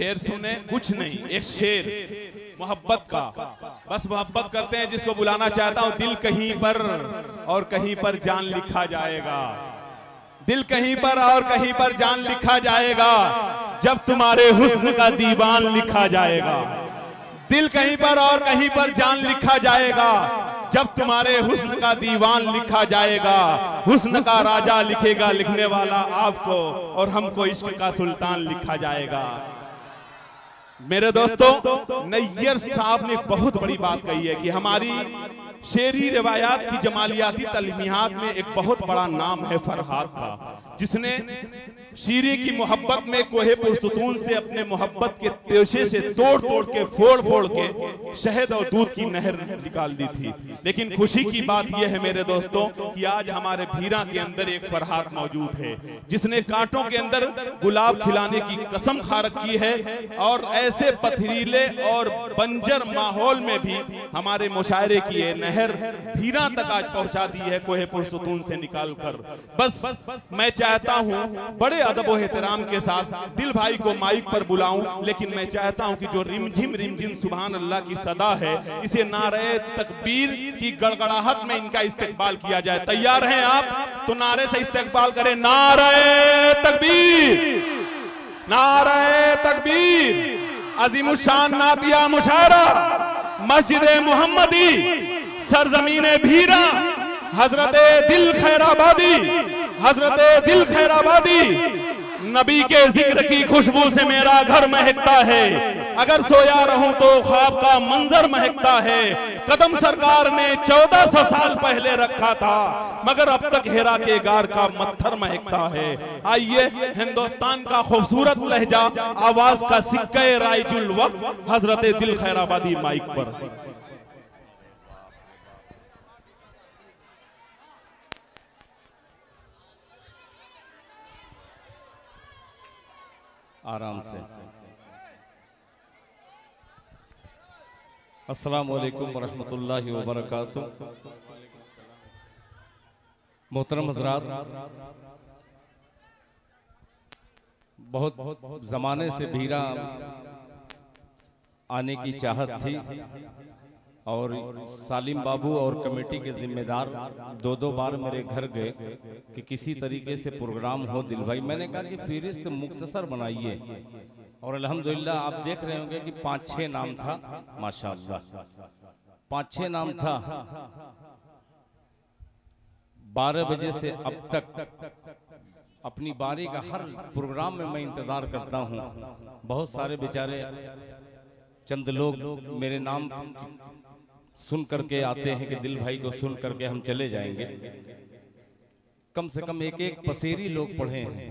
शेर सुने, कुछ नहीं, एक शेर मोहब्बत का। बस मोहब्बत करते हैं जिसको बुलाना चाहता हूं। दिल कहीं पर और कहीं पर जान लिखा जाएगा, दिल कहीं पर और कहीं पर जान लिखा जाएगा, जब तुम्हारे हुस्न का दीवान लिखा जाएगा। दिल कहीं पर और कहीं पर जान लिखा जाएगा, जब तुम्हारे हुस्न का दीवान लिखा जाएगा। हुस्न का राजा लिखेगा लिखने वाला आपको, और हमको इश्क का सुल्तान लिखा जाएगा। मेरे दोस्तों, नैयर साहब ने बहुत बड़ी बात कही है कि हमारी शेरी रिवायात की जमालियाती तलमीहात में एक बहुत बड़ा नाम है फरहाद का, जिसने शीरी की मोहब्बत में कोहे पुरसुतून से अपने मोहब्बत के त्योशे से तोड़ तोड़ के फोड़ फोड़ के शहद और दूध की नहर निकाल दी थी। लेकिन खुशी की बात यह है मेरे दोस्तों कि आज हमारे भीरा के अंदर एक फरहाद मौजूद है, जिसने कांटों के अंदर गुलाब खिलाने की कसम खा रखी है, और ऐसे पथरीले और बंजर माहौल में भी हमारे मुशायरे की ये नहर भीरा तक आज पहुंचा दी है कोहे पुरसुतून से निकालकर। बस मैं चाहता हूं बड़े अदब व एहतराम के साथ दिल भाई को माइक पर बुलाऊं, लेकिन मैं चाहता हूं कि जो रिमझिम सुभान अल्लाह की सदा है, इसे नारे तकबीर की गड़गड़ाहट में इनका इस्तेकबाल किया जाए। तैयार हैं आप? तो नारे से इस्तेकबाल करें। नारे तकबीर, नारे तकबीर। अज़ीमुश्शान नातिया मुशायरा मस्जिद मोहम्मदी सरजमीने भीरा, हजरते दिल खैराबादी, हजरते दिल खैराबादी। नबी के जिक्र की खुशबू से मेरा घर महकता है, अगर सोया रहूं तो ख्वाब का मंजर महकता है। कदम सरकार ने 1400 साल पहले रखा था, मगर अब तक हेरा के गार का मत्थर महकता है। आइए हिंदुस्तान का खूबसूरत लहजा, आवाज का सिक्के राइजुल वक्त, हजरते दिल खैराबादी माइक पर। आराम से। अस्सलामु अलैकुम वरहमतुल्लाहि वबरकातुहू। मोहतरम हज़रात, बहुत ज़माने से भीरा आने की चाहत थी, और सालिम बाबू और कमेटी के जिम्मेदार दो बार मेरे घर गए कि किसी तरीके से प्रोग्राम हो दिल भाई। मैंने कहा कि फहरिस्त मुख्तसर बनाइए, और अल्हम्दुलिल्लाह आप देख रहे होंगे कि 5-6 नाम था, माशाअल्लाह 5-6 नाम था। 12 बजे से अब तक अपनी बारी का हर प्रोग्राम में मैं इंतजार करता हूँ। बहुत सारे बेचारे चंद लोग मेरे नाम सुन करके आते हैं कि दिल भाई को सुन करके हम चले जाएंगे। कम से कम एक पसेरी लोग पढ़े हैं,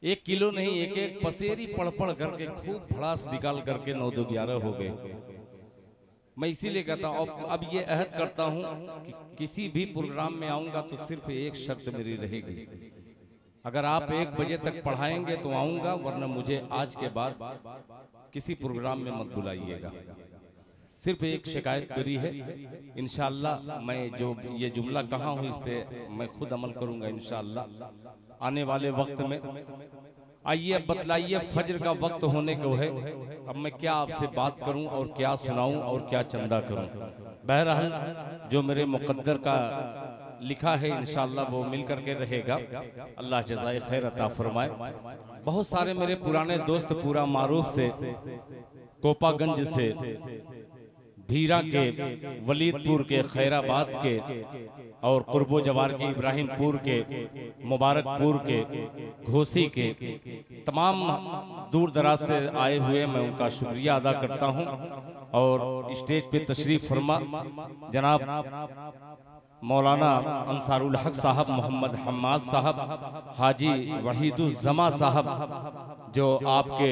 1 किलो नहीं, एक पसेरी पढ़ करके खूब भड़ास निकाल करके 9-2-11 हो गए। मैं इसीलिए कहता हूँ, अब ये अहद करता हूँ कि किसी भी प्रोग्राम में आऊंगा तो सिर्फ एक शर्त मेरी रहेगी, अगर आप 1 बजे तक पढ़ाएंगे तो आऊंगा, वरना मुझे आज के बाद किसी प्रोग्राम में मत बुलाइएगा। सिर्फ एक शिकायत मेरी है, इंशाअल्लाह मैं जो ये जुमला कहा हूँ इस पे मैं खुद अमल करूंगा इंशाअल्लाह आने वाले वक्त में। आइए अब बतलाइए, फज्र का वक्त होने को है, अब मैं क्या आपसे बात करूं और क्या सुनाऊं और क्या चंदा करूं। बहरहाल जो मेरे मुकद्दर का लिखा है इंशाअल्लाह वो मिल करके रहेगा। अल्लाह जज़ाए खैर अता फरमाए। बहुत सारे मेरे पुराने दोस्त पूरा मारूफ से, कोपागंज से, भीरा के, वलीदपुर के, खैराबाद के, और कुर्बो जवार के, इब्राहिमपुर के, मुबारकपुर के, घोसी के, तमाम दूर दराज से आए हुए मैं उनका शुक्रिया अदा करता हूं। और स्टेज पे तशरीफ फरमा जनाब मौलाना अंसारुल हक साहब, मोहम्मद हम्माद साहब, हाजी वहीदुज़्ज़मा साहब जो आपके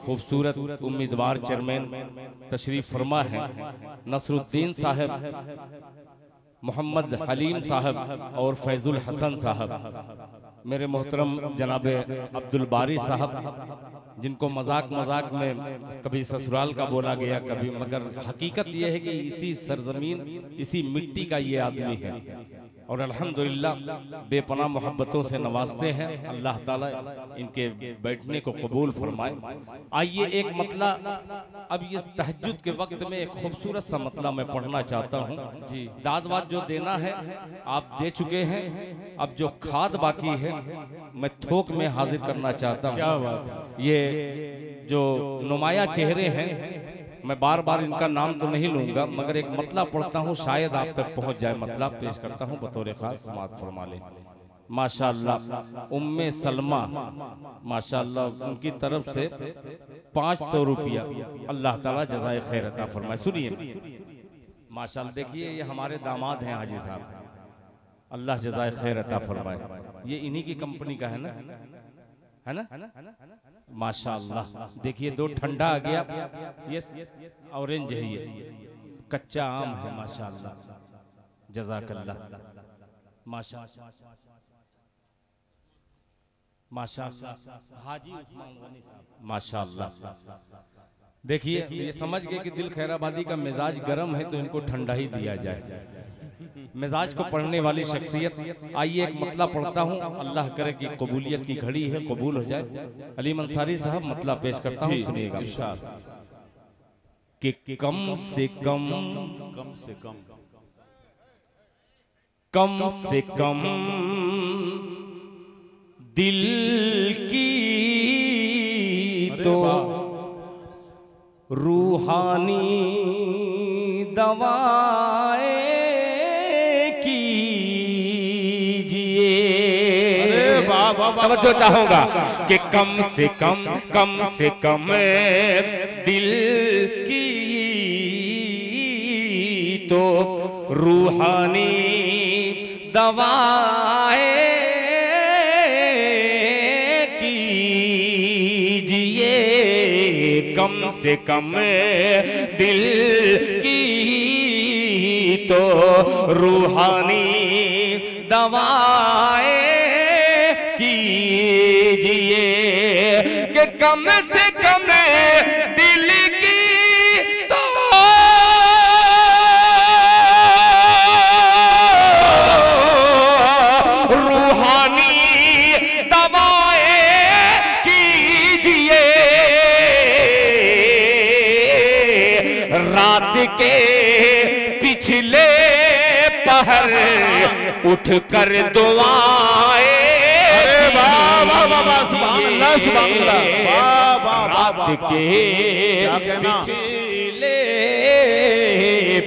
खूबसूरत उम्मीदवार चेयरमैन तशरीफ फरमा हैं, नसरुद्दीन साहब, मोहम्मद हलीम साहब और फैजुल हसन साहब, मेरे मोहतरम जनाबे अब्दुल बारी साहब, जिनको मजाक में कभी ससुराल का बोला गया कभी, मगर हकीकत यह है कि इसी सरजमीन, इसी मिट्टी का ये आदमी है। और अल्हम्दुलिल्लाह बेपनाह मोहब्बतों से नवाजते हैं। अल्लाह ताला इनके बैठने को कबूल फरमाए। आइए एक मतला, अब ये तहज्जुद के वक्त में एक खूबसूरत सा मतला मैं पढ़ना चाहता हूँ। दाद जो देना है आप दे चुके हैं, अब जो खाद बाकी है मैं थोक में हाजिर करना चाहता हूँ। क्या बात है। ये जो नुमाया चेहरे हैं, मैं बार बार इनका नाम तो नहीं लूंगा, मगर एक मतला पढ़ता हूँ, शायद आप तक पहुंच जाए। मतलब पेश करता हूँ बतौर खास, समाअत फरमा ले। माशाअल्लाह उम्मे सलमा, माशाअल्लाह उनकी तरफ से 500 रुपया, अल्लाह ताला जज़ाए खैर अता फरमाए। सुनिए माशाअल्लाह, देखिए ये हमारे दामाद हैं हाजी साहब, अल्लाह जज़ाए खैर अता फरमाए। ये इन्हीं की कंपनी का है ना, है ना? माशाअल्लाह देखिए, दो ठंडा आ गया, ये ऑरेंज है, ये कच्चा आम है। माशाअल्लाह जज़ाकल्लाह, माशाअल्लाह माशाअल्लाह हाजी उस्मान गनी साहब, माशाअल्लाह। देखिए ये समझ गए कि दिल खैराबादी का मिजाज गर्म है तो इनको ठंडा ही दिया जाए। मिजाज को पढ़ने वाली शख्सियत। आइए एक मतला पढ़ता हूँ, अल्लाह करे कि कबूलियत की घड़ी है, कबूल हो जाए। अली अंसारी साहब मतला पेश करता हूँ, सुनिएगा। कि कम से कम दिल की तो रूहानी दवाएं तवज्जो चाहूंगा कि कम से कम दिल की तो रूहानी दवाएं कीजिए, कम से कम दिल की तो रूहानी दवाएं कीजिए, कि कम से कम दिल की तो रूहानी दवाएं कीजिए। रात के पिछले पहर उठकर दुआएं, रात के पिछले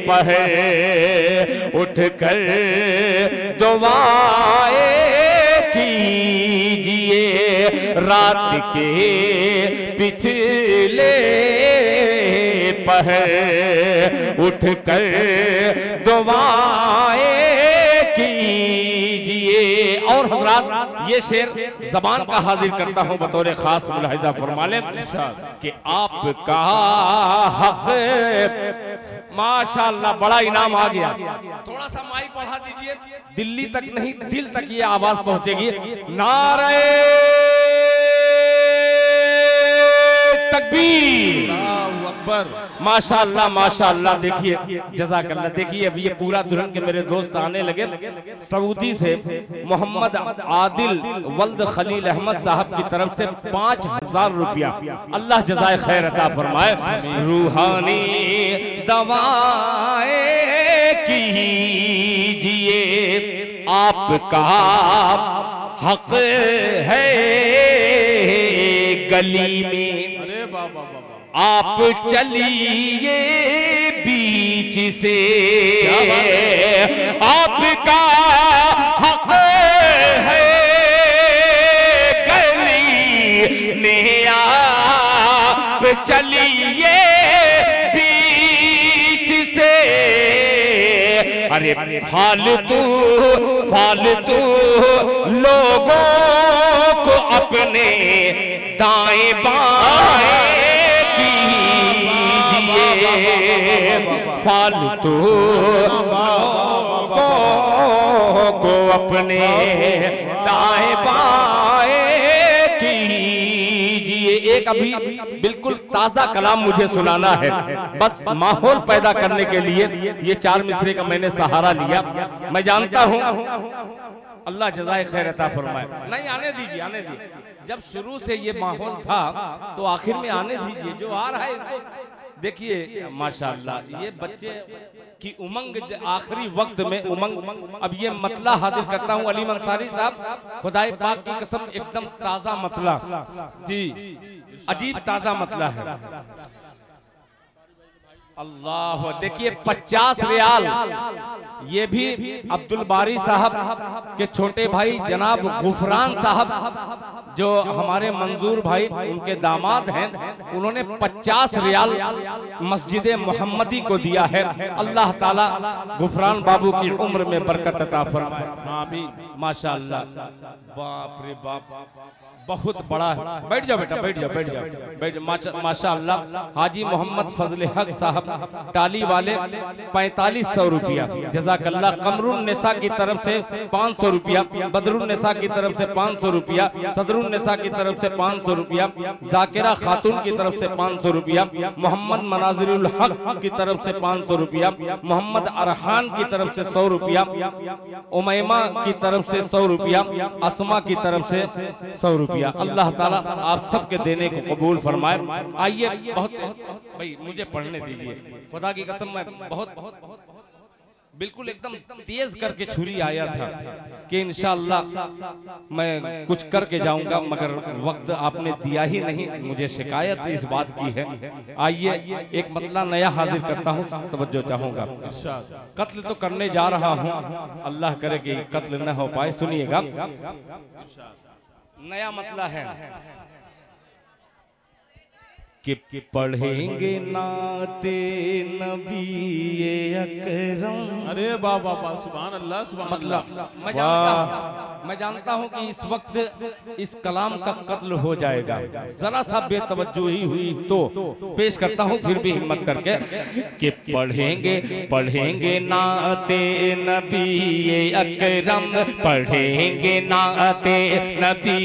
पहर उठकर दुआएं कीजिए, रात के पिछले पहर उठकर दुआएं कीजिए। और हज़रात ये शेर ज़बान का हाजिर करता हूँ बतौर खास, मुलाहिज़ा फरमा लें कि आपका हक, माशाअल्लाह बड़ा इनाम आ गया। थोड़ा सा माइक बढ़ा दीजिए, दिल्ली तक नहीं दिल तक ये आवाज पहुंचेगी। नारे तकबीर, माशाअल्लाह माशाअल्लाह। देखिए जज़ाकल्लाह। देखिए अब ये पूरा दुल्हन के मेरे दोस्त आने लगे। सऊदी से मोहम्मद आदिल वल्द खलील अहमद साहब की तरफ से 5000 रुपया, अल्लाह जज़ाए खैर अता फरमाए। रूहानी दवाएं कीजिए, आपका हक है गली में, आप चलिए बीच से, आपका हक है गली में, आप चलिए बीच से। अरे फालतू फालतू लोगों को अपने दाएं बाएं फालतू को अपने दाएं बाएं कीजिए। एक अभी बिल्कुल ताजा कलाम मुझे सुनाना है, बस माहौल पैदा करने के लिए ये 4 मिसरे का मैंने सहारा लिया। मैं जानता हूँ अल्लाह जज़ाए खैर अता फरमाए। नहीं, आने दीजिए, आने दीजिए। जब शुरू से ये माहौल था तो आखिर में आने दीजिए। जो आ रहा है इसको देखिए, माशाअल्लाह ये बच्चे की उमंग, आखिरी वक्त में उमंग। अब ये मतला हाजिर करता हूँ अली अंसारी साहब, खुदाए पाक की कसम एकदम ताजा मतला जी, अजीब ताजा मतला है। अल्लाह, देखिए 50 रियाल ये भी अब्दुल बारी साहब के छोटे भाई जनाब गुफरान साहब जो हमारे मंजूर भाई उनके दामाद हैं, उन्होंने 50 रियाल मस्जिद मोहम्मदी को दिया है। अल्लाह ताला गुफरान बाबू की उम्र में बरकत अता फरमाए, आमीन। माशाअल्लाह, बाप रे बाप, बहुत बड़ा है। बैठ जाओ बेटा, बैठ जाओ, बैठ जाओ, बैठ जाओ। माशाअल्लाह, हाजी मोहम्मद फजल हक साहब टाली वाले 4500 रुपया, जज़ाकल्लाह। कमरुन निसा की तरफ से 500 रुपया, बदरुन निसा की तरफ से 500 रुपया, सदरुन निसा की तरफ से 500 रुपया, जाकिरा खातून की तरफ से 500 रुपया, मोहम्मद मनाजिरुल हक की तरफ से 500 रुपया, मोहम्मद अरहान की तरफ से 100 रुपया, उमैमा की तरफ से 100 रुपया, अस्मा की तरफ से 100 रुपया। अल्लाह ताला आप सबके देने को कबूल फरमाए। आइए, बहुत भाई मुझे पढ़ने दीजिए, खुदा की कसम मैं बहुत बिल्कुल एकदम तेज करके छुरी आया था कि इंशाअल्लाह मैं कुछ करके जाऊंगा, मगर वक्त आपने दिया ही नहीं। मुझे शिकायत इस बात की है। आइए एक मतला नया हाजिर करता हूँ, तवज्जो चाहूंगा। कत्ल तो करने जा रहा हूँ, अल्लाह करे कि कत्ल न हो पाए। सुनिएगा, नया मतला है कि पढ़ेंगे नाते नबी अकरम। अरे वाह वाह वाह, सुभान अल्लाह, सुभान अल्लाह। मैं जानता हूं कि इस वक्त इस कलाम का कत्ल हो जाएगा, जरा सा बेतवज्जोही हुई तो पेश करता हूं फिर भी हिम्मत करके कि पढ़ेंगे नाते नबी अकरम, पढ़ेंगे नाते नबी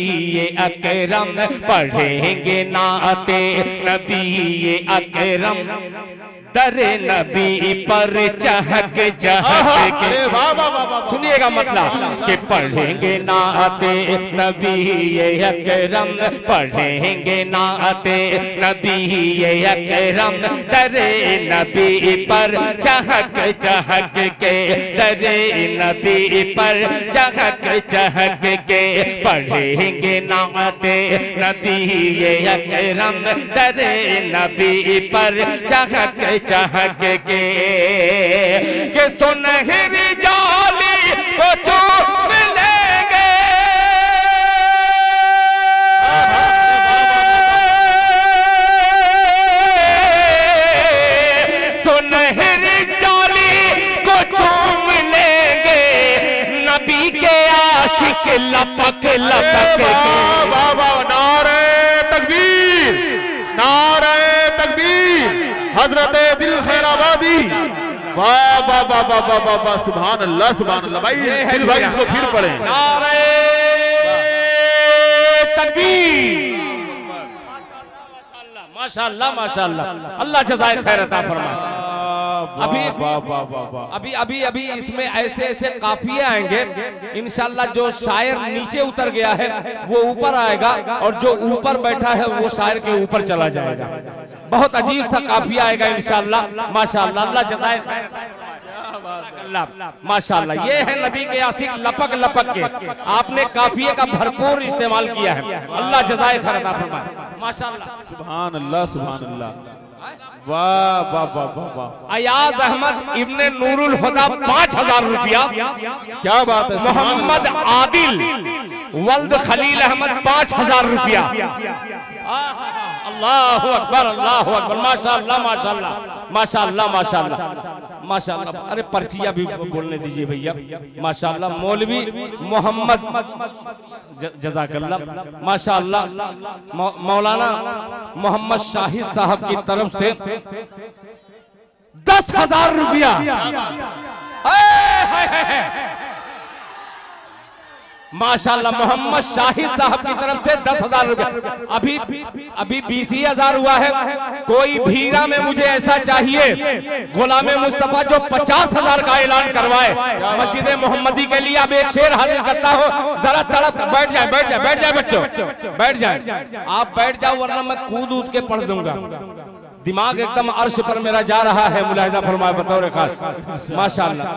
अकरम, पढ़ेंगे नाते नबी अकरम, दरे नबी पर चहक चहक के। सुनिएगा मतलब कि पढ़ेंगे नाते नबी अकरम, पढ़ेंगे नाते नबी अकरम, दरे नबी पर चहक चहक के, दरे नबी पर चहक चहक के, पढ़ेंगे नाते नबी अकरम, दरे नबी पर चहक चहक के सुनहरी जाली को चूम लेंगे, सुनहरी जाली को चूम लेंगे, नबी के आशिक लपक लपक। नारे तकबीर, नारे तकबीर, हजरत दिल खैराबादी। वाह वाह वाह वाह वाह वाह वाह, सुभान अल्लाह, सुभान अल्लाह। भाई दिल भाई इसको फिर पढ़े। नारे तकबीर, माशाअल्लाह माशाअल्लाह, अल्लाह जज़ाए खैर अता फरमाए। अभी इसमें ऐसे ऐसे काफिये आएंगे इंशाअल्लाह। जो शायर नीचे उतर गया है वो ऊपर आएगा, और जो ऊपर बैठा है वो शायर के ऊपर चला जाएगा। बहुत अजीब सा काफिया आएगा इंशाअल्लाह, माशाअल्लाह। अल्लाह जज़ाए खैर, माशाअल्लाह। ये है नबी के आशिक लपक लपक के, आपने काफिये का भरपूर इस्तेमाल किया है। अल्लाह जज़ाए खैर अता फरमाए, माशाअल्लाह। सुभान अल्लाह, सुभान अल्लाह। वाह वाह वाह वाह वाह। अयाज अहमद इब्ने नूरुल हुदा 5000 रुपया। क्या बात है। मोहम्मद आदिल वल्द खलील अहमद 5000 रुपया। अल्लाह अकबर, अल्लाह अकबर, माशाअल्लाह माशाअल्लाह माशाअल्लाह माशाअल्लाह माशाअल्लाह। अरे पर्चिया भी बोलने दीजिए भैया, माशाअल्लाह। मौलवी मोहम्मद, जज़ाकल्लाह, माशाअल्लाह। मौलाना मोहम्मद शाहिद साहब की तरफ से 10,000 रुपया। माशाल्लाह मोहम्मद शाहिद साहब की तरफ से 10,000 रुपए। अभी 20,000 हुआ है। कोई भीरा में मुझे ऐसा चाहिए गुलाम मुस्तफा जो 50,000 का ऐलान करवाए मस्जिद मोहम्मदी के लिए। अब एक शेर हाजिर करता हो, जरा तड़प बैठ जाए बच्चों, बैठ जाए, आप बैठ जाओ वरना मैं कूद के पढ़ दूंगा। दिमाग एकदम अर्श पर मेरा जा रहा है, मुलाहिजा फरमाए बतौर खास। माशाल्लाह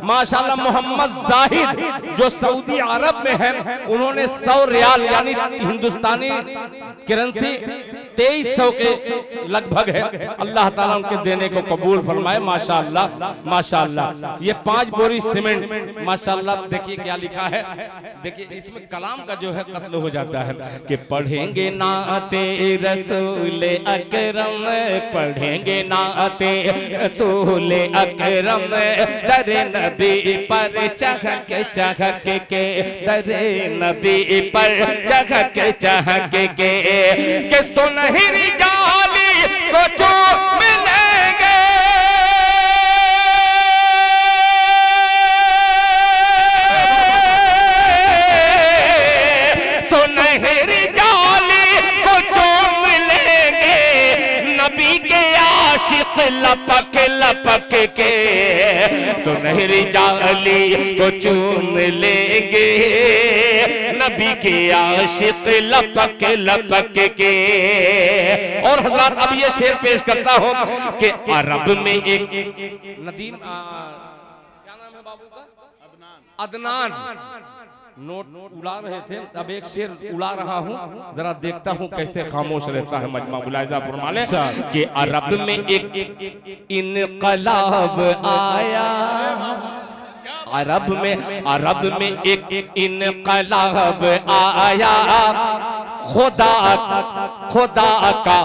माशाल्लाह मोहम्मद जाहिद जो सऊदी अरब में है, उन्होंने 100 रियाल यानी हिंदुस्तानी करेंसी 2300 के लगभग है। अल्लाह ताला उनके देने को कबूल फरमाए। माशाल्लाह माशाल्लाह। ये 5 बोरी सीमेंट माशाल्लाह। देखिए क्या लिखा है, देखिए इसमें कलाम का जो है कत्ल हो जाता है कि पढ़ेंगे नाते रसूल अकरम, पढ़ेंगे नाते रसूल अकरम, दरे नबी पर चहक चहक के, दरे नबी पर चहक चहक के सुनहरी जाली को चूम लेंगे, सुनहरी जाली को चूम लेंगे, नबी के आशिक लपक लपक के सुनहरी जाली को चूम लेंगे, नबी के आशिक लपक लपक के। और हजरात अब ये शेर पेश करता हूं कि अरब में एक नदीम क्या नाम है बाबू का, अदनान नोट उड़ा रहे थे। अब एक शेर उड़ा रहा हूँ, जरा देखता हूँ कैसे खामोश रहता है मजमा। मुलाहिजा फरमा ले कि अरब में एक इनकलाब आया, अरब में एक इनकलाब आया, खुदा का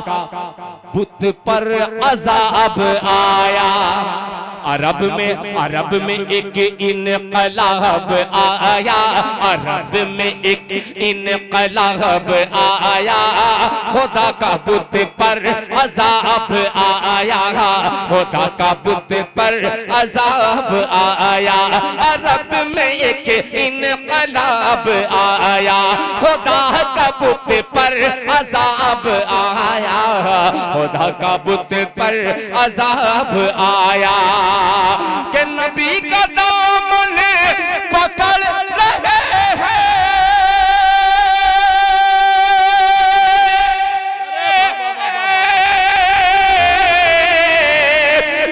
बुत पर अजाब आया। अरब में एक इनकलाब आया, अरब में एक इनकलाब आया, खुदा का बुत पर अजाब आया, खुदा का बुत पर अजाब आया। अरब में एक इनकलाब आया, खुदा का बुत पर अजाब आया, खुदा का बुत पर अजाब आया कि नबी का दामन पकड़ रहे हैं,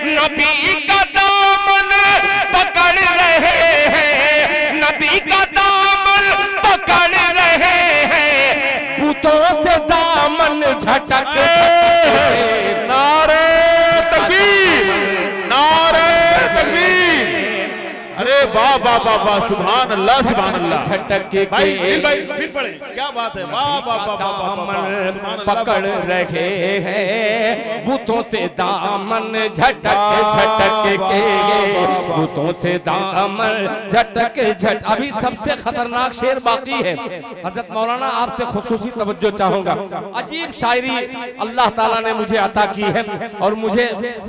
नबी का दामन पकड़ रहे हैं, नबी का दामन पकड़ रहे हैं, बुतों से दामन झटक। नारे तकबीर, नारे तकबीर। अरे वाह वाह वाह वाह, सुभान अल्लाह सुभान अल्लाह। झटक के भाई फिर पढ़े, क्या बात है, वाह वाह वाह वाह। पकड़ रहे हैं बुतों से दामन झटक झटक के, बुतों से दामन झटक झट। अभी सबसे खतरनाक शेर बाकी है। हजरत मौलाना आपसे खुसूसी तवज्जो चाहूंगा। अजीब शायरी अल्लाह ताला ने मुझे अता की है और मुझे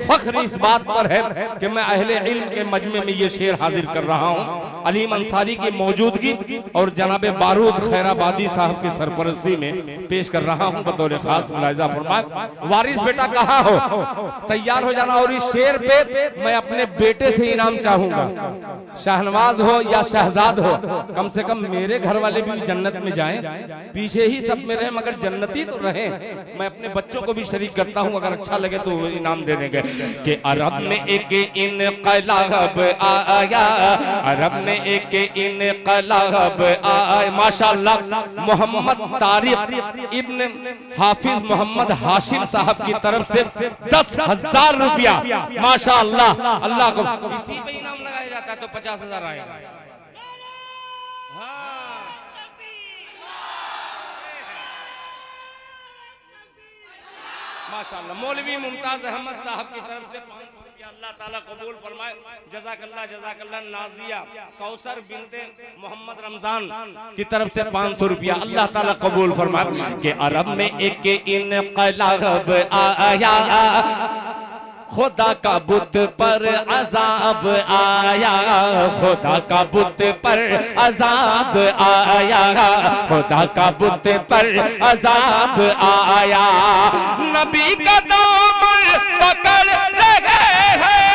फख्र इस बात पर है कि मैं अहले इल्म के मजमे में ये शेर हाजिर कर रहा हूँ। अलीम अंसारी की मौजूदगी और जनाब बारूद खैराबादी साहब की सरपरस्ती में पेश कर रहा हूँ बतौर खास। मुलाहिजा फरमाए। वारिस बेटा कहाँ हो, तैयार हो जाना। और इस शेर पे मैं अपने बेटे से इनाम चाहूंगा, शाहनवाज हो या शहजाद हो, कम से कम मेरे घर वाले भी जन्नत में जाएं। पीछे ही सब में रहे मगर जन्नती तो रहे। मैं अपने बच्चों को भी शरीक करता हूँ, अगर अच्छा लगे तो इनाम दे देंगे। कि अरब में एक इनकलाब आया, अरब में एक इनकलाब आया। माशाअल्लाह मोहम्मद तारिक इब्न हाफिज मोहम्मद हाशिम साहब की तरफ से 10,000 रुपया। माशाअल्लाह, अल्लाह को इसी पे इनाम लगाया जाता है तो 50,000 आएगा। माशाअल्लाह मौलवी मुमताज अहमद साहब की तरफ से 500 रुपया। अल्लाह ताला कबूल फरमाए। जज़ाकल्लाह जज़ाकल्लाह। नाजिया कौसर बिनते मोहम्मद रमजान की तरफ से 500 रुपया। अल्लाह ताला कबूल फरमाए। कि अरब में एक इनकलाब आया, खुदा का बुत पर अजाब आया, खुदा का बुत पर अजाब आया, खुदा का बुत पर अजाब आया। नबी का नाम पकड़ रहे हैं,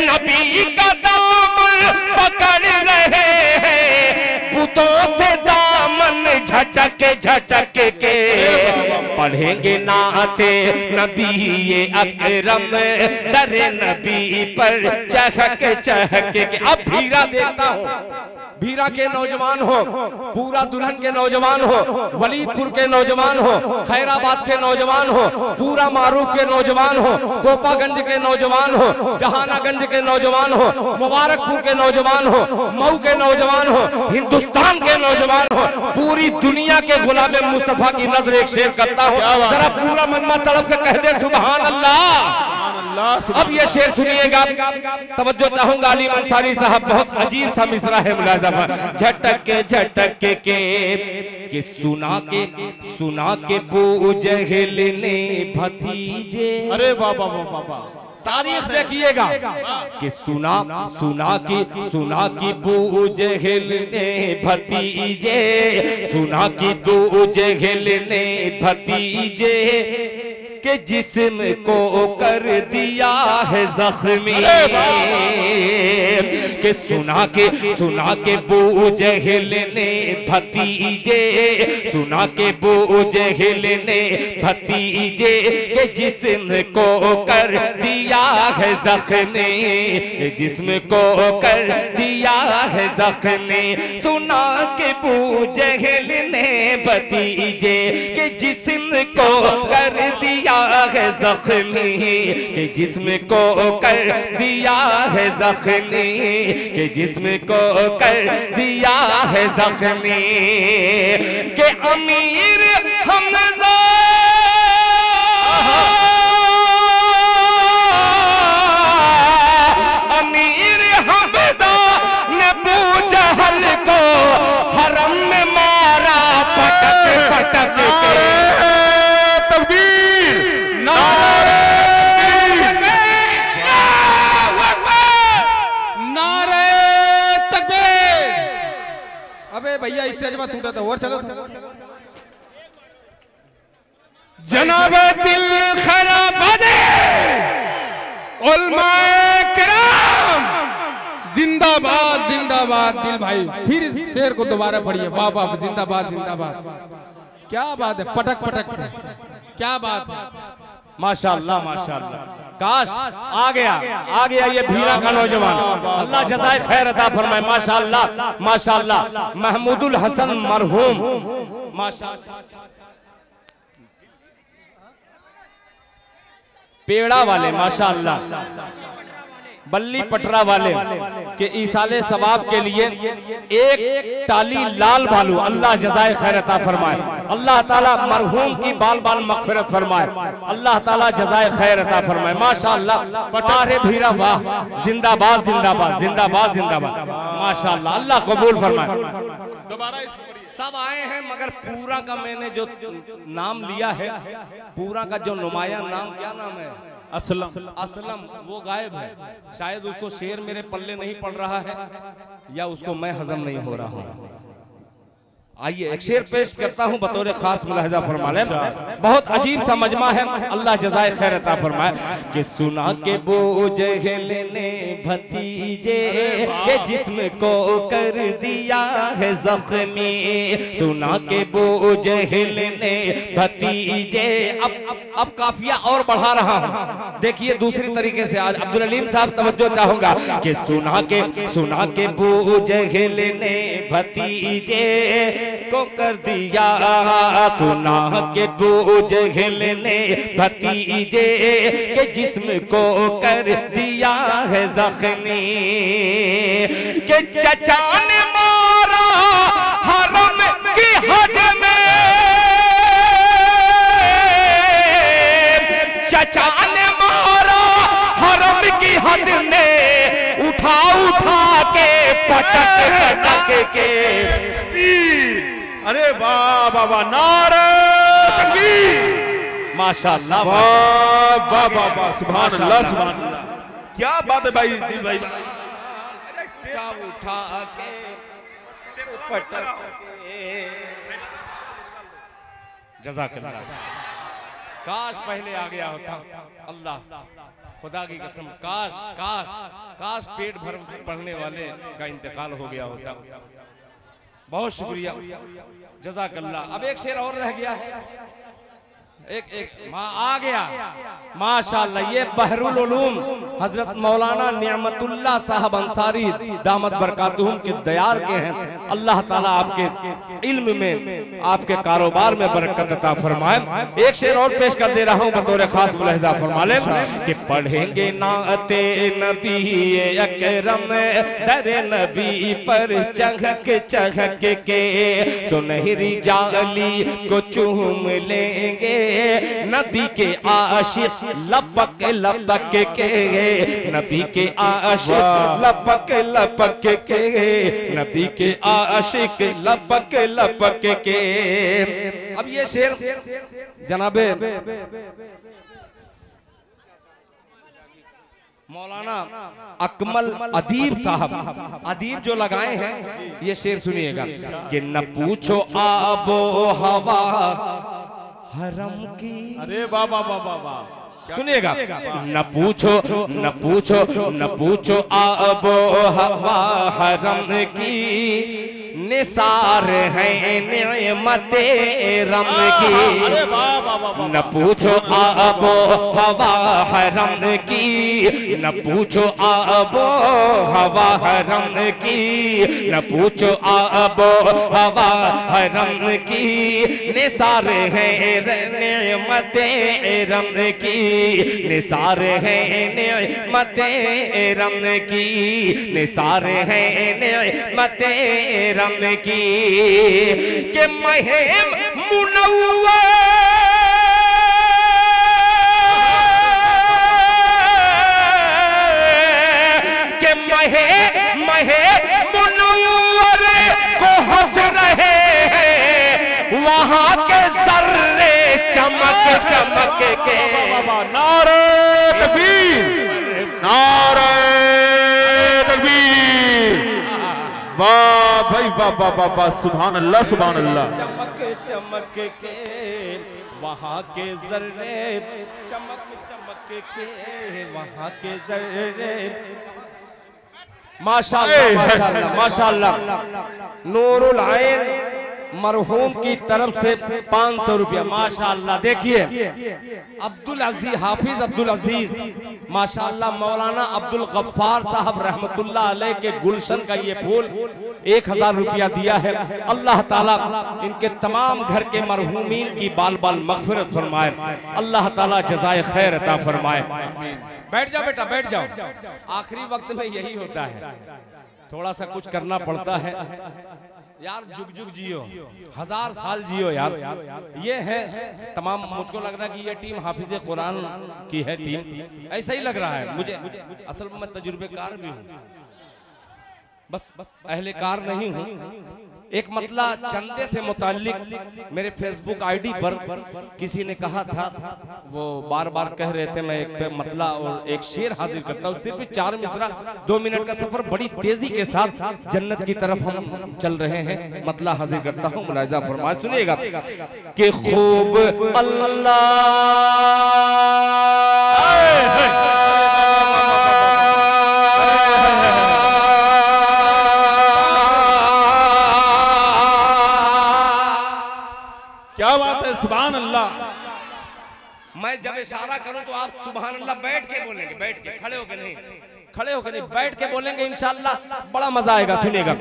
नबी का नाम पकड़ रहे हैं, बुतों से दामन झटक झटक के पढ़ेंगे नाते नबी ये अकरम, दरे नबी पर चहक चहक के। अब भीरा देखता हूँ, भीरा के नौजवान हो, पूरा दुल्हन के नौजवान हो, वलीदपुर के नौजवान हो, खैराबाद के नौजवान हो, पूरा मारूफ के नौजवान हो, कोपागंज के नौजवान हो, जहानागंज के नौजवान हो, मुबारकपुर के नौजवान हो, मऊ के नौजवान हो, हिंदुस्तान के नौजवान हो, पूरी दुनिया के गुलाम मुस्तफा की नजर एक शेर करता हूँ, जरा पूरा मजमा तड़प के कह दे सुभान अल्लाह। अब ये शेर सुनिएगा, तवज्जो चाहूंगा अली अंसारी साहब, बहुत अजीब सा मिसरा है मुलाजा। झटक के कि सुना के बू जहल ने भतीजे। अरे बाबा बाबा, तारीख देखिएगा कि सुना की बू जहल ने भतीजे, सुना की बू जहल ने भतीजे, के जिस्म को कर दिया है जख्मी, कि सुना के बू जहल ने भतीजे, सुना के बू जहल ने भतीजे, के जिस्म को कर दिया है जख्मी, जिस्म को कर दिया है जख्मी। सुना के बू जहल ने भतीजे, के जिस्म को कर दिया है जख्मी, के जिस्म को कर दिया है जख्मी, के जिस्म को कर दिया है जख्मी, के अमीर हमजा ने बू जहल को हरम में मारा पटक पटक के। भैया स्टेज में टूटा था और चलो जनाब दिल खराब उलमाए किराम जिंदाबाद जिंदाबाद। दिल भाई फिर शेर को दोबारा पढ़िए। वाह वाह, जिंदाबाद जिंदाबाद। क्या बात है, पटक पटक क्या बात है, माशाअल्लाह माशाअल्लाह। काश आ गया ये भीरा का नौजवान, अल्लाह जज़ाए खैर अता फरमाए। माशाअल्लाह माशाअल्लाह। महमूदुल हसन मरहूम, माशाअल्लाह। पेड़ा वाले माशाअल्लाह, बल्ली पटरा वाले के ईसाले सवाब के लिए एक टाली लाल बालू, अल्लाह जज़ाए खैर अता फरमाए। अल्लाह ताला मरहूम की बाल बाल मग़फ़िरत फरमाए, अल्लाह ताला जज़ाए खैर अता फरमाए। माशाअल्लाह। पटारे भीरा वाह, जिंदाबाद जिंदाबाद जिंदाबाद जिंदाबाद। माशाअल्लाह, अल्लाह कबूल फरमाए। दोबारा सब आए हैं, मगर पूरा का मैंने जो नाम लिया है, पूरा का जो नुमाया नाम, क्या नाम है? असलम, वो गायब है। शायद उसको शेर मेरे पल्ले नहीं पड़ रहा है, या उसको मैं हजम नहीं हो रहा हूँ। आइए एक शेर पेश करता हूँ बतौर खास मुलाहिजा फरमाए। बहुत अजीब सा मजमा है, अल्लाह जज़ाए खैर अता फरमाए। कि सुना के बू जहल ने भतीजे, के जिस्म को कर दिया है जख्मी, सुना के बू जहल ने भतीजे। अब काफिया और बढ़ा रहा हूँ, देखिए दूसरी तरीके से। आज अब्दुल अलीम साहब तवज्जो चाहूंगा कि सुना के बू जहल ने भतीजे को कर दिया, सुना के बू जहल ने भतीजे, के जिस्म को कर दिया है जख्मी, के चचा ने मारा हरम की हद में, चचा ने मारा हरम की हद में, उठा के पटक पटक के। अरे वाह वाह वाह, नारे तकबीर, माशाअल्लाह, वाह वाह वाह वाह, सुभान अल्लाह सुभान अल्लाह, क्या बात है भाई दिल भाई। उठा के पटक के, जज़ाकल्लाह। काश पहले आ गया होता, अल्लाह खुदा की कसम, काश काश काश पेट भर पढ़ने वाले का इंतकाल हो गया होता। बहुत शुक्रिया, जज़ाकल्लाह। अब एक शेर और रह गया है, एक आ गया, माशाअल्लाह। ये बहरुल उलूम हजरत मौलाना निअमतुल्लाह साहब अंसारी दामत बरकातुहुम के दयार के हैं। अल्लाह ताला आपके इल्म में, आपके कारोबार में बरकत अता फरमाए। एक शेर और पेश कर दे रहा हूँ बतौर खास मुलाहिजा फरमा लें कि पढ़ेंगे नाते नबी अकरम दर नबी पर चहक चहक के, सुनहरी जाली को चूम लेंगे नबी के आशिक लपक लपक के, नबी के आशिक लपक लपक के, नबी के आशिक लपक लपक के। अब ये शेर जनाबे मौलाना अकमल अदीब साहब, अदीब जो लगाए हैं, ये शेर सुनिएगा कि न पूछो आबो हवा हरम की। अरे वाह वाह वाह वाह वाह, सुनिएगा, न पूछो न पूछो न पूछो आबो हवा हरम की, निसार है नेमते रम की। अरे वाह वाह वाह, न पूछो आबो हवा हरम की, न पूछो आबो हवा हरम की, न पूछो आबो हवा हरम की, निसार है नेमते रम की, निसार है नेमते रम की, निसार है नेमते रम की, के महम मुनव्वर के महे मुनव्वर को हंस रहे हैं वहां के सर्रे चमक चमक के। नारे तकबीर, नारे तकबीर, वाह भाई वाह वाह वाह वाह, सुभान अल्लाह सुभान अल्लाह। चमक चमक के वहां के जर्रे चमक चमक के वहां के जर्रे, माशाअल्लाह माशाअल्लाह माशाअल्लाह। नूरुल आइन मरहूम की तरफ से 500 रुपया, माशाअल्लाह। देखिए अब्दुल अजीज, हाफिज अब्दुल अजीज माशाअल्लाह, मौलाना अब्दुल गफ्फार साहब रहमतुल्लाह अलैह के गुलशन का ये फूल 1000 रुपया दिया है। अल्लाह ताला इनके तमाम घर के मरहूमीन की बाल बाल मगफिरत फरमाए, अल्लाह ताला जज़ाए खैर अता फरमाए। बैठ जाओ बेटा, बैठ जाओ। आखिरी वक्त में यही होता है, थोड़ा सा कुछ करना पड़ता है यार। जुग जुग जियो, 1000 साल जियो यार। ये है तमाम, मुझको लग रहा है कि ये टीम हाफिज कुरान की है टीम, ऐसा ही लग रहा है मुझे। असल में मैं तजुर्बेकार भी हूँ, बस अहलेकार नहीं हूँ। एक मतला चंदे से मुताल्लिक मेरे फेसबुक आईडी पर किसी ने कहा था, वो बार बार कह रहे थे मैं एक पे मतला और एक शेर हाजिर करता हूँ, सिर्फ 4 मिसरा 2 मिनट का सफर बड़ी तेजी के साथ जन्नत की तरफ हम चल रहे हैं। मतला हाजिर करता हूँ, मुलाहिजा फरमाए, सुनिएगा कि खूब अल्लाह क्या बात है, सुभान अल्लाह। मैं जब इशारा करूं तो आप सुभान अल्लाह बैठ के बोलेंगे, बैठ के, खड़े होकर नहीं, खड़े होकर नहीं, बैठ के बोलेंगे, इंशाअल्लाह बड़ा मजा आएगा। सुनिएगा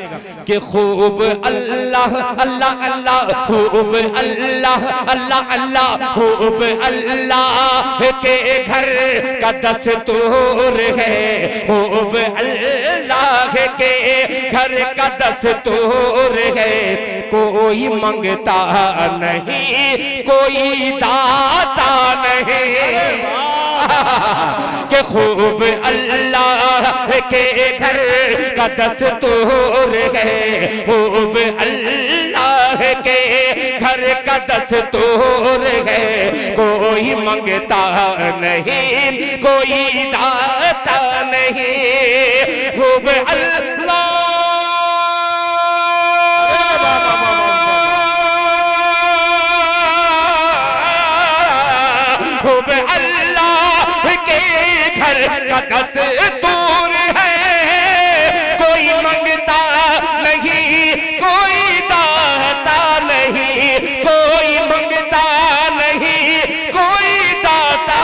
कि खूब अल्लाह अल्लाह अल्लाह, खूब अल्लाह अल्लाह अल्लाह, खूब अल्लाह के घर का दस्तूर है, खूब अल्लाह के घर का दस्तूर है, कोई मंगता नहीं कोई दाता नहीं, के खूब अल्लाह के घर का दस्तूर है, खूब अल्लाह के दस्तूर है, कोई मंगता नहीं, कोई दाता नहीं। खूब अल्लाह खूब अल्लाह के घर का दस्तूर है, कोई मंगता नहीं, कोई दाता नहीं, कोई मंगता नहीं, कोई दाता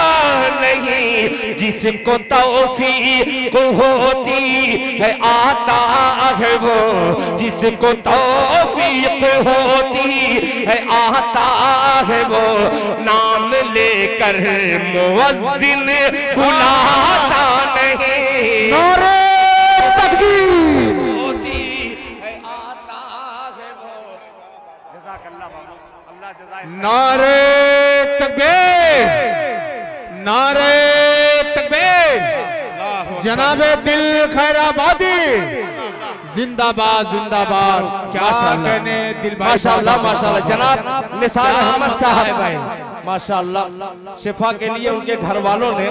नहीं। जिसको तौफीक होती है आता है वो, जिसको तौफीक होती है आता है वो, नाम लेकर मुअज्जिन बुलाता नहीं। नारे तकबीर होती है आता है वो। जज़ाकल्लाह बाबा, अल्लाह जज़ाए। नारे तकबीर, नारे तकबीर। जनाबे दिल खैराबादी जिंदाबाद जिंदाबाद। क्या कहने दिल भाई, माशाअल्लाह माशाअल्लाह। जनाब निसार अहमद साहब भाई माशाअल्लाह, शिफा के लिए उनके घर वालों ने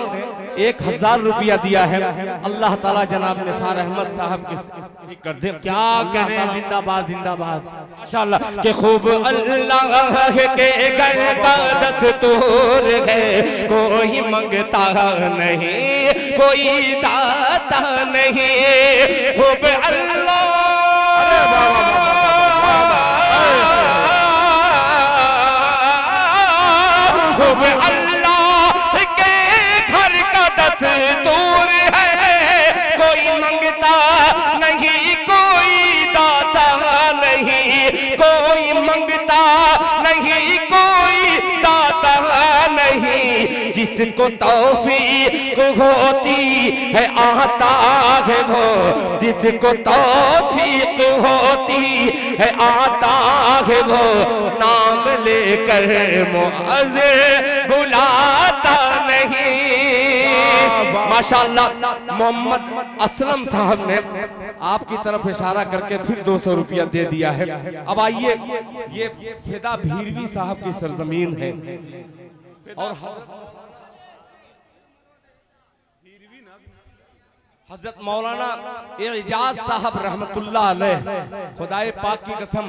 1000 रुपया दिया है। अल्लाह ताला जनाब निसार अहमद साहब की ठीक कर दे। क्या कहने, जिंदाबाद जिंदाबाद माशाअल्लाह। के खूब अल्लाह के घर का दस्तूर है, कोई मंगता नहीं, कोई दाता नहीं। खूब अल्लाह खूब अल्लाह के घर का दस्तूर है, कोई मंगता नहीं, कोई दाता नहीं, कोई मंगता नहीं, कोई दाता नहीं। जिसको तौफीक होती है आता है वो, जिसको तौफीक होती है आता है वो, नाम लेकर मुअज्जिन बुलाता नहीं। माशाअल्लाह मोहम्मद असलम साहब ने आपकी तरफ इशारा करके फिर 200 रुपया दे दिया है। अब आइए, ये फिदा भीरवी साहब की सरजमीन है और हजरत मौलाना एजाज साहब रहमतुल्लाह अलैह, खुदाए पाक की कसम,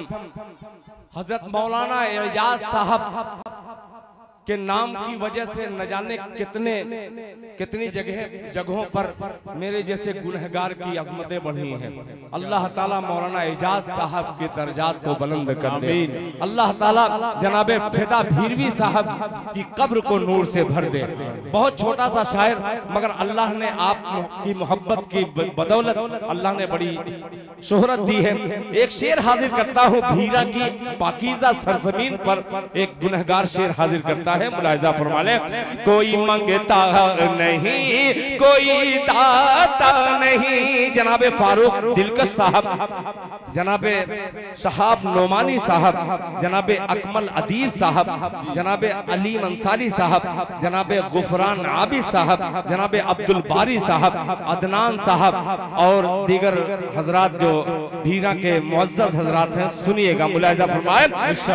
हजरत मौलाना एजाज साहब के नाम की वजह से न जाने कितनी जगहों पर मेरे जैसे गुनहगार की अजमतें बढ़ी हैं। अल्लाह ताला मौलाना एजाज साहब के दर्जात को बुलंद कर दे। अल्लाह ताला जनाबे फिदा भीरवी साहब की कब्र को नूर से भर दे। बहुत छोटा सा शायर, मगर अल्लाह ने आपकी मोहब्बत की बदौलत अल्लाह ने बड़ी शोहरत दी है। एक शेर हाजिर करता हूँ, भीरा की पाकीज़ा सरजमीन पर एक गुनहगार शेर हाजिर करता है, मुलाहिजा फरमा ले। कोई मंगता नहीं, कोई दाता नहीं। जनाबे फारूक दिलकश साहब, जनाबे शहाब नोमानी साहब, जनाबे अकमल अदीब साहब, जनाबे अलीम अंसारी साहब, जनाबे गुफरान आबिद साहब, जनाबे अब्दुल बारी साहब, अदनान साहब और दीगर हजरात जो भीरा के मुअज्जज हजरात हैं, सुनिएगा, मुलाहिजा फरमाए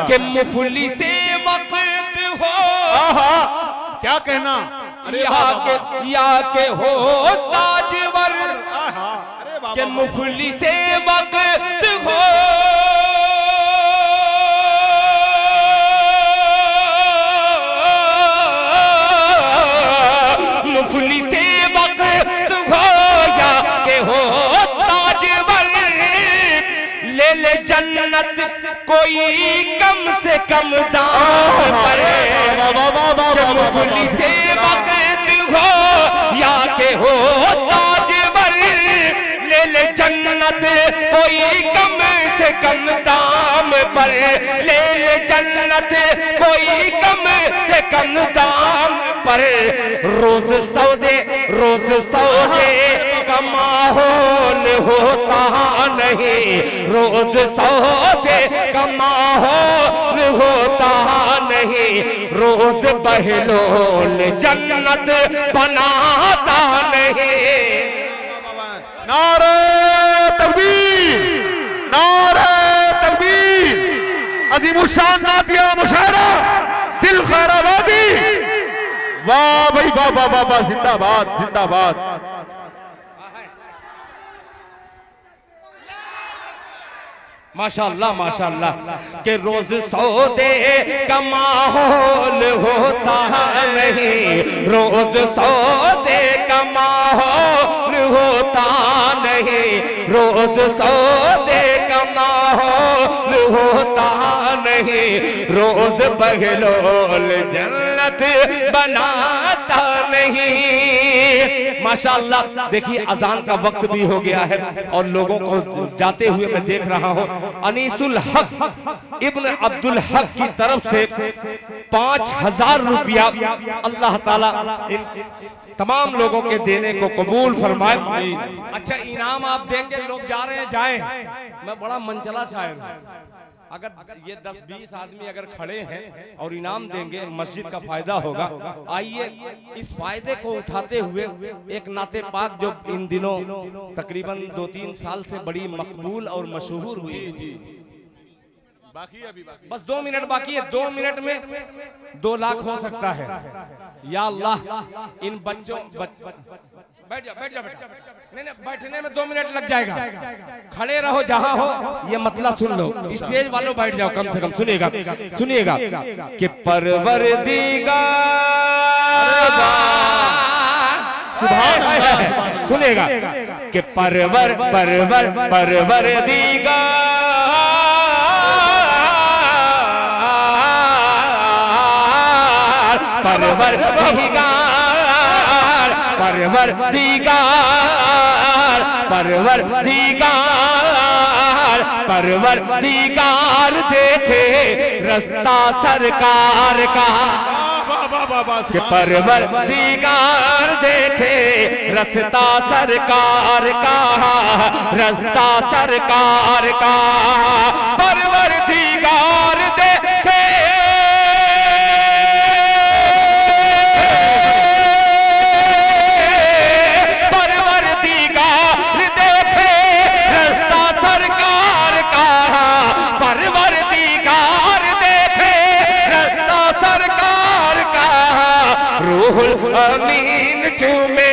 कि मुफली से वक्त हो, क्या कहना, या के हो ताजवर, के मुफली से वक्त हो, मुफली से वक्त हो, या के हो ताजवर, ले ले जन्नत कोई कम से कम दाम पर, मुफली से वक्त हो, या के हो ताजवर, ले ले जन्नत कोई कम से कम दाम पर, ले ले जन्नत कोई कम से कम दाम पर। रोज सौदे का माहौल होता नहीं, रोज सौदे का माहौल होता नहीं, रोज बहलोल जन्नत बनाता नहीं। नारे तकबीर, नारे तकबीर, अजीमुशान नादिया मुशायरा दिल खैराबादी। वाह भाई वाह वाह वाह वाह, जिंदाबाद जिंदाबाद। माशाअल्लाह माशाअल्लाह के रोज सौदे का माहौल होता नहीं, रोज सौदे का माहौल होता नहीं, रोज सौदे का माहौल होता नहीं, रोज बहलोल जन्नत बनाता नहीं। माशाअल्लाह देखिए अजान का वक्त भी हो गया है और लोगों को जाते हुए मैं देख रहा हूं। अनीसुल हक इब्न अब्दुल हक की तरफ से 5000 रुपया अल्लाह ताला इन तमाम लोगों के देने को कबूल फरमाए। अच्छा इनाम आप देंगे, लोग जा रहे हैं जाएं। मैं बड़ा मनचला शायर हूं, अगर ये 10-20 आदमी अगर खड़े हैं और इनाम देंगे मस्जिद का फायदा होगा। आइए इस फायदे को उठाते हुए एक नाते पाक जो इन दिनों तकरीबन 2-3 साल से बड़ी मकबूल और मशहूर हुई जी। बाकी अभी बाकी बस 2 मिनट बाकी है, 2 मिनट में 2 लाख हो सकता है। या अल्लाह इन बच्चों बैठ जा बेटा। नहीं बैठने में 2 मिनट लग जाएगा, खड़े रहो जहां हो। ये मतलब सुन लो, स्टेज वालों बैठ जाओ कम से कम। सुनिएगा कि परवरदिगार, सुनिएगा कि परवरदिगार देखे रास्ता सरकार का, कि परवरदिगार देखे रास्ता सरकार का, रास्ता सरकार का। परवरदिगार देखे रूहुल अमीन चूमे,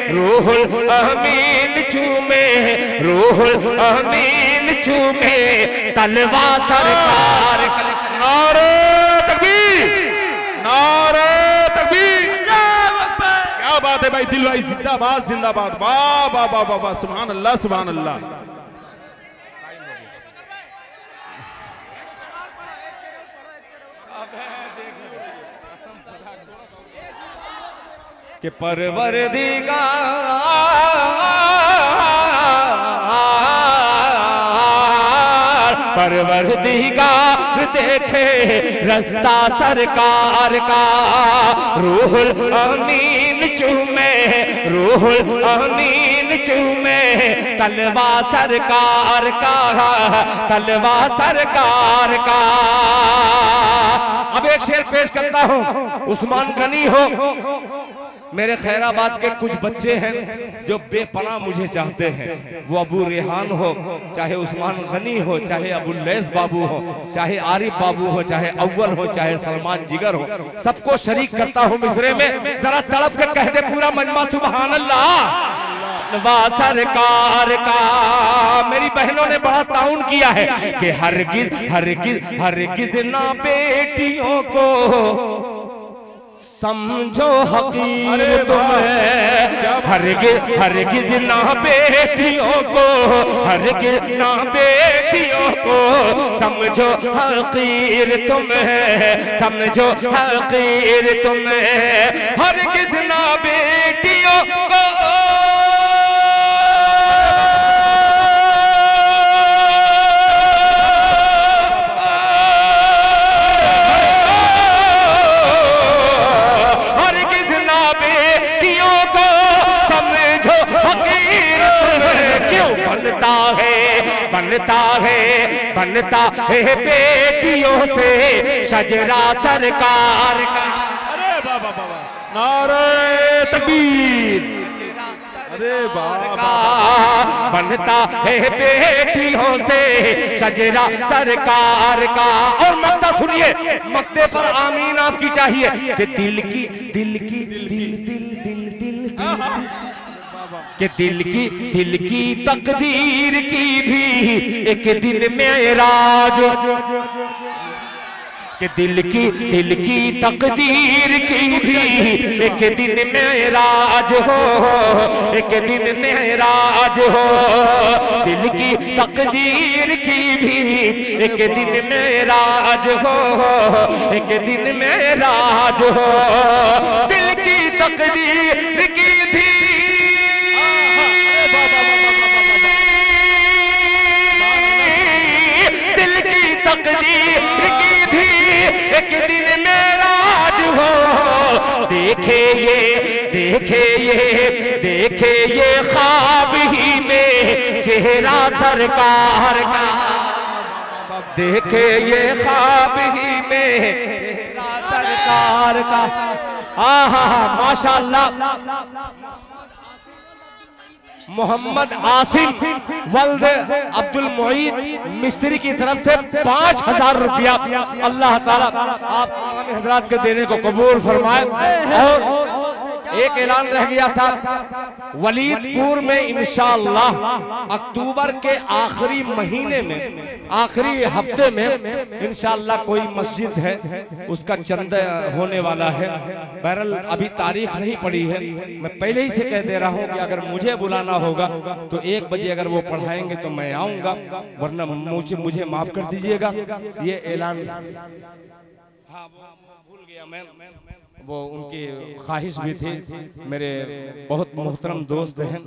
रूहुल अमीन चूमे, रूहुल अमीन चूमे तलवा सरकार। नारे तकबीर, नारे तकबीर। क्या बात है भाई, दिल भाई जिंदाबाद जिंदाबाद। वाह वाह वाह वाह वाह, सुभान अल्लाह सुभान अल्लाह। कि परवरदिगार देखे रास्ता सरकार का, रूहुल अमीन चूमे, रूहुल अमीन चूमे तलवा सरकार का, तलवा सरकार का। अब एक शेर पेश करता हूं। उस्मान गनी हो, मेरे खैराबाद के कुछ बच्चे हैं जो बेपनाह मुझे चाहते हैं। वो अबू रेहान हो, चाहे उस्मान गनी हो, चाहे अबुल्लैस बाबू हो, चाहे आरिफ बाबू हो, चाहे अव्वल हो, चाहे सलमान जिगर हो, सबको शरीक करता हूँ मिसरे में। जरा तड़प के कह दे पूरा मजमा सुभान अल्लाह। वाह सरकार का। मेरी बहनों ने बड़ा ताउन किया है कि हरगिज हरगिज हरगिज ना बेटियों को समझो हकीर तुम्हें, हरगिज हरगिज ना बेटियों को, हरगिज ना बेटियों को समझो हकीर तुम्हें, समझो हकीर तुम्हें, हरगिज ना बेटियों को बनता है बेटियों से शजरा सरकार का। अरे बाबा बाबा, नारे तकबीर, अरे का बनता है बेटियों से शजरा सरकार का। और मक्ता सुनिए, मक्ते पर आमीन आपकी चाहिए कि दिल की दिल की दिल दिल दिल दिल दिल कि दिल की तकदीर की भी एक दिन मेराज, कि दिल की तकदीर की भी एक दिन मेराज हो, एक दिन मेराज हो। दिल की तकदीर की भी एक दिन मेराज हो, एक दिन मेराज हो। दिल की तकदीर की भी तकदीर की भी एक दिन मेराज हो। देखे ये ख्वाब ही में चेहरा सरकार का, देखे ये ख्वाब ही में चेहरा सरकार का। आहा माशाअल्लाह। मोहम्मद आसिम वल्द अब्दुल मुईद मिस्त्री की तरफ से 5000 रुपया अल्लाह ताला आप तमाम हजरात के देने को कबूल फरमाए। और एक ऐलान रह गया था, वलीदपुर में इंशाअल्लाह अक्टूबर के आखिरी महीने में, आखिरी हफ्ते में इंशाअल्लाह कोई मस्जिद है उसका चंदा होने वाला है। बहरहाल अभी तारीख नहीं पड़ी है, मैं पहले ही से कह दे रहा हूँ कि अगर मुझे बुलाना होगा तो 1 बजे अगर वो पढ़ाएंगे तो मैं आऊंगा, वरना मुझे माफ कर दीजिएगा। ये ऐलान हाँ भूल गया मैं, वो उनकी ख्वाहिश भी थी। मेरे बहुत मोहतरम दोस्त हैं,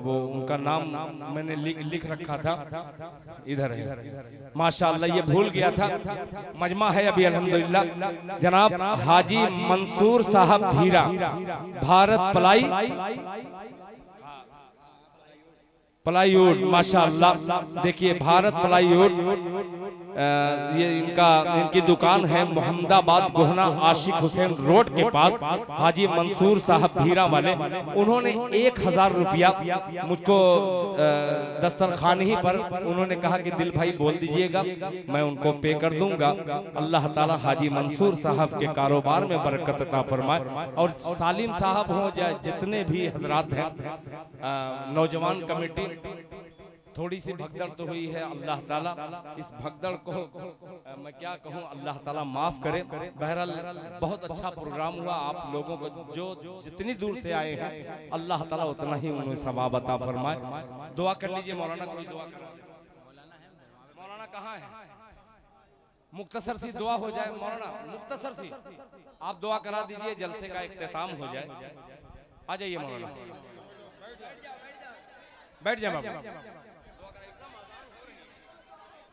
वो उनका नाम मैंने लिख रखा था, इधर है माशाअल्लाह, ये भूल गया था। मजमा है अभी अल्हम्दुलिल्लाह। जनाब हाजी मंसूर साहब धीरा, भारत प्लाईवुड माशाअल्लाह। देखिए भारत प्लाईवुड, ये इनकी दुकान है मोहम्मदाबाद गोहना आशिक हुसैन रोड के पास। हाजी मंसूर साहब धीरा वाले, उन्होंने 1000 रुपया मुझको दस्तरखान ही पर उन्होंने कहा कि दिल भाई बोल दीजिएगा, मैं उनको पे कर दूंगा। अल्लाह ताला हाजी मंसूर साहब के कारोबार में बरकत अता फरमाए। और सालिम साहब हो जाए, जितने भी हजरात हैं, नौजवान कमेटी थोड़ी सी भगदड़ तो हुई है, अल्लाह ताला इस भगदड़ को मैं क्या कहूँ, अल्लाह ताला माफ करे। बहरहाल बहुत अच्छा प्रोग्राम हुआ, आप लोगों को जो जितनी दूर से आए हैं अल्लाह ताला उतना ही उन्हें सवाब अता फरमाए। दुआ कर लीजिए मौलाना, कोई दुआ कर, मौलाना कहाँ है? मुख्तसर सी दुआ हो जाए मौलाना, मुख्तसर सी आप दुआ करा दीजिए, जलसे का इख्तिताम हो जाए। आ जाइए मौलाना, बैठ जाए बाबा।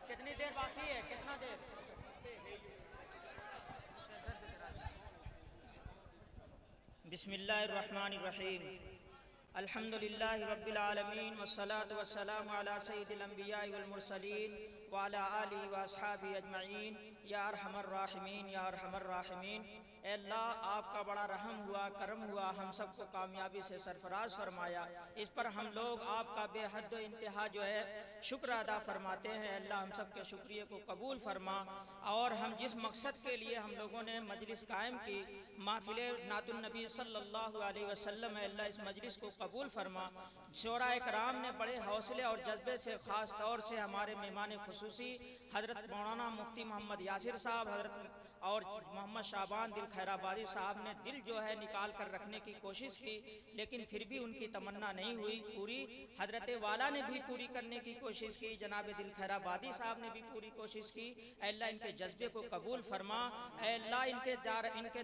कितनी देर बाकी है, कितना देर? बिस्मिल्लाहिर्रहमानिर्रहीम, अल्हम्दुलिल्लाहि रब्बिल आलमीन वस्सलातु वस्सलामु अला सय्यिदिल अंबिया'i वल मुरसलीन व अला आलिहि व अस्हाबिहि अजमईन। या अरहमर राहिमीन, या अरहमर राहिमीन। अल्लाह आपका बड़ा रहम हुआ, करम हुआ, हम सबको कामयाबी से सरफराज फरमाया। इस पर हम लोग आपका बेहद इंतहा जो है शुक्र अदा फरमाते हैं। अल्लाह हम सब के शुक्रिया को कबूल फरमा। और हम जिस मकसद के लिए हम लोगों ने मजलिस कायम की, महफिल नातुन नबी सल्लल्लाहु अलैहि वसल्लम, अल्लाह इस मजलिस को कबूल फरमा। शोराए कराम ने बड़े हौसले और जज्बे से, ख़ास तौर से हमारे मेहमान खुसूसी हज़रत मौलाना मुफ्ती मोहम्मद यासिर साहब, हज़रत और मोहम्मद शाबान दिल खैराबादी साहब ने दिल जो है निकाल कर रखने की कोशिश की, लेकिन फिर भी उनकी तमन्ना नहीं हुई पूरी। हजरत वाला ने भी पूरी करने की कोशिश की, जनाब दिल खैराबादी साहब ने भी पूरी कोशिश की। अल्लाह इनके जज्बे को कबूल फरमा, अल्लाह इनके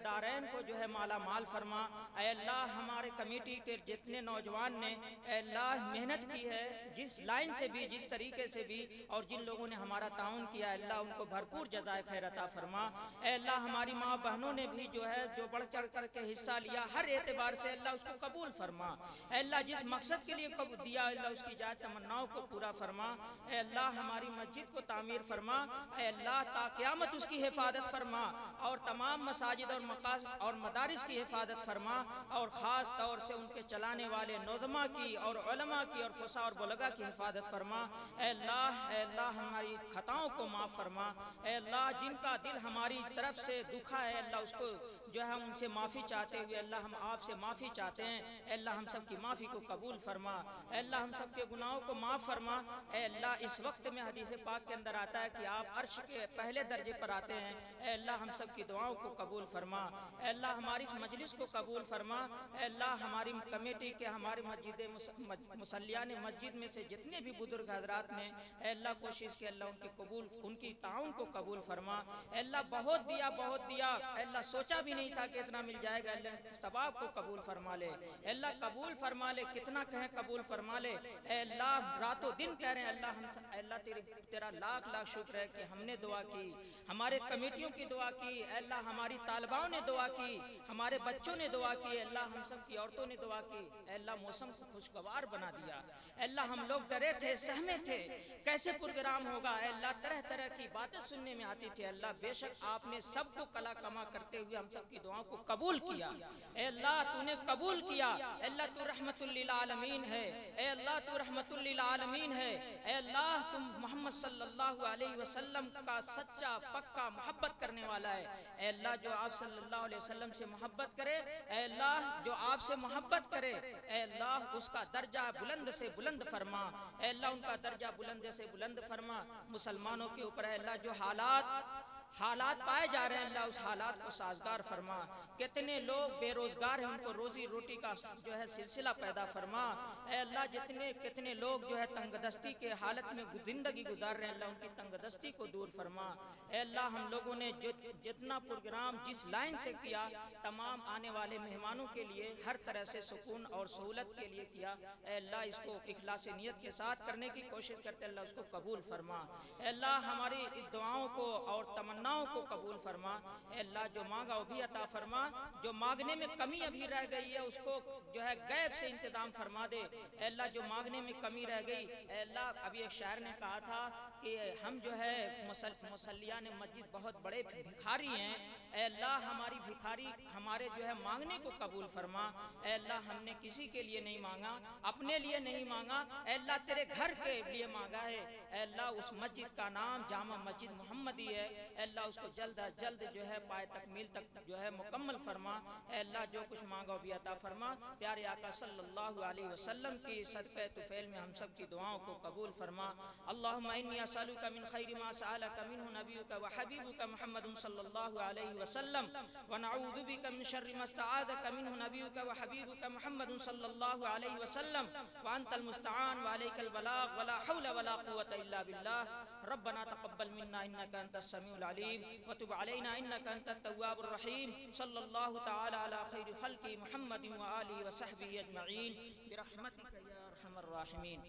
दारैन को जो है माला माल फरमा। अल्लाह हमारे कमेटी के जितने नौजवान ने अल्लाह मेहनत की है, जिस लाइन से भी, जिस तरीके से भी, और जिन लोगों ने हमारा ताउन किया, अल्लाह उनको भरपूर जज़ाए खैर अता फरमा। अल्लाह हमारी माँ बहनों ने भी जो है जो बढ़ चढ़ करके हिस्सा लिया हर एतबार से अल्लाह उसको कबूल फरमा। अल्लाह जिस मकसद के लिए कबूल दिया अल्लाह उसकी जायज़ तमन्नाओं को पूरा फरमा। अल्लाह हमारी मस्जिद को तामीर फरमा। अल्लाह ता क़यामत उसकी हिफाजत फरमा और तमाम मसाजिद और मकासद और मदारिस की हिफाजत फरमा और ख़ास तौर से उनके चलाने वाले नौजमा की और उलमा की और फुसा और बुलगा की हिफाजत फरमा। अल्लाह हमारी खताओं को माफ़ फरमा। अल्लाह जिनका दिल हमारी तरफ से दुखा है अल्लाह उसको जो है हम उनसे माफ़ी चाहते हुए अल्लाह हम आपसे माफ़ी चाहते हैं। अल्लाह हम सब की माफ़ी को कबूल फरमा। अल्लाह हम सब के गुनाहों को माफ़ फरमा। अल्लाह इस वक्त में हदीस पाक के अंदर आता है कि आप अर्श के पहले दर्जे पर आते हैं। अल्लाह हम सब की दुआओं को कबूल फरमा। अल्लाह हमारी इस मजलिस को कबूल फरमा। अल्लाह हमारी कमेटी के हमारी मस्जिद मुसल्लियान मस्जिद में से जितने भी बुजुर्ग हजरात ने अल्लाह कोशिश की अल्लाह उनकी कबूल उनकी ताउन को कबूल फरमा। अल्लाह बहुत दिया अल्लाह सोचा भी नहीं था कि इतना मिल जाएगा। अल्लाह सवाब को कबूल फरमा ले। अल्लाह कबूल फरमा ले। कितना कहें कबूल फरमा ले। अल्लाह रातों दिन कह रहे हैं अल्लाह हम अल्लाह तेरा लाख लाख शुक्र है कि हमने दुआ की, हमारे कमेटियों की दुआ की, अल्लाह हमारी तालिबाओं ने दुआ की, हमारे बच्चों ने दुआ की, अल्लाह हम सब की औरतों ने दुआ की। अल्लाह मौसम को खुशगवार बना दिया। अल्लाह हम लोग डरे थे सहमे थे कैसे प्रोग्राम होगा। अल्लाह तरह तरह की बातें सुनने में आती थी। अल्लाह बेशक आपने सबको कला कमा करते हुए हम सब की दुआओं को कबूल किया। अल्लाह तूने कबूल किया। अल्लाह तू रहमतुल लिल आलमीन है। अल्लाह तू रहमतुल लिल आलमीन है। अल्लाह तुम मोहम्मद सल्लल्लाहु अलैहि वसल्लम का सच्चा पक्का मोहब्बत करने वाला है। अल्लाह जो आप सल्लल्लाहु अलैहि वसल्लम से मोहब्बत करे, अल्लाह जो आपसे मोहब्बत करे, अल्लाह उसका दर्जा बुलंद से बुलंद फरमा। अल्लाह उनका दर्जा बुलंद से बुलंद फरमा। मुसलमानों के ऊपर अल्लाह जो हालात पाए जा रहे हैं अल्लाह उस हालात को साजगार फरमा। कितने लोग बेरोजगार हैं उनको रोजी रोटी का जो है सिलसिला पैदा फरमा। अल्लाह कितने लोग जो है तंगदस्ती के हालत में जिंदगी गुजार रहे हैं अल्लाह उनकी तंगदस्ती को दूर फरमा। अल्लाह हम लोगों ने जितना प्रोग्राम जिस लाइन से किया तमाम आने वाले मेहमानों के लिए हर तरह से सुकून और सहूलत के लिए किया। अल्लाह इसको इखलास नियत के साथ करने की कोशिश करते अल्लाह उसको कबूल फरमा। अल्लाह हमारी दुआओं को और तमन्नाओं को कबूल फरमा। अल्लाह जो मांगा वो भी अता फरमा। जो मांगने में कमी अभी रह गई है उसको जो है गैब से इंतजाम फरमा दे। अल्लाह जो मांगने में कमी रह गई अल्लाह अभी एक शायर ने कहा था कि हम जो है मुसल्लियान मस्जिद बहुत बड़े भिखारी हैं। अल्लाह हमारी भिखारी हमारे जो है मांगने को कबूल फरमा। अल्लाह हमने किसी के लिए नहीं मांगा, अपने लिए नहीं मांगा, अल्लाह तेरे घर के लिए मांगा है। अल्लाह उस मस्जिद का नाम जामा मस्जिद मोहम्मदी है। अल्लाह उसको जल्द अज जल्द जो है पाए तकमील तक जो है मुकम्मल फरमा। अल्लाह जो कुछ मांगा भी अता फरमा। प्यारे आका सल्लल्लाहु अलैहि वसल्लम की सदक़े तुफ़ैल में हम सब की दुआओं को कबूल फरमा। अल्लाहुम्मा इन्नी असअलुका मिन खैरि मा सअलका मिन्हु नबियुका व हबीबुका मुहम्मदुन सल्लल्लाहु अलैहि वसल्लम व नऊज़ु बिका मिन शर्रि मा इस्तआज़का मिन्हु नबियुका व हबीबुका मुहम्मदुन सल्लल्लाहु अलैहि वसल्लम व अंतल मुस्तआन व अलैकल बलाग व ला हौला व ला कुव्वता इल्ला बिल्लाह। रब्बना तक़ब्बल मिन्ना इन्नका अंतस समीउल अलीम व तुब अलैना इन्नका अंतत तव्वाबुर रहीम। सल्लल्लाहु तआला अला खैरि खल्क़ि मुहम्मदिन व आलिहि व सहबिहि अजमईन बिरहमतिका या अरहमर राहिमीन।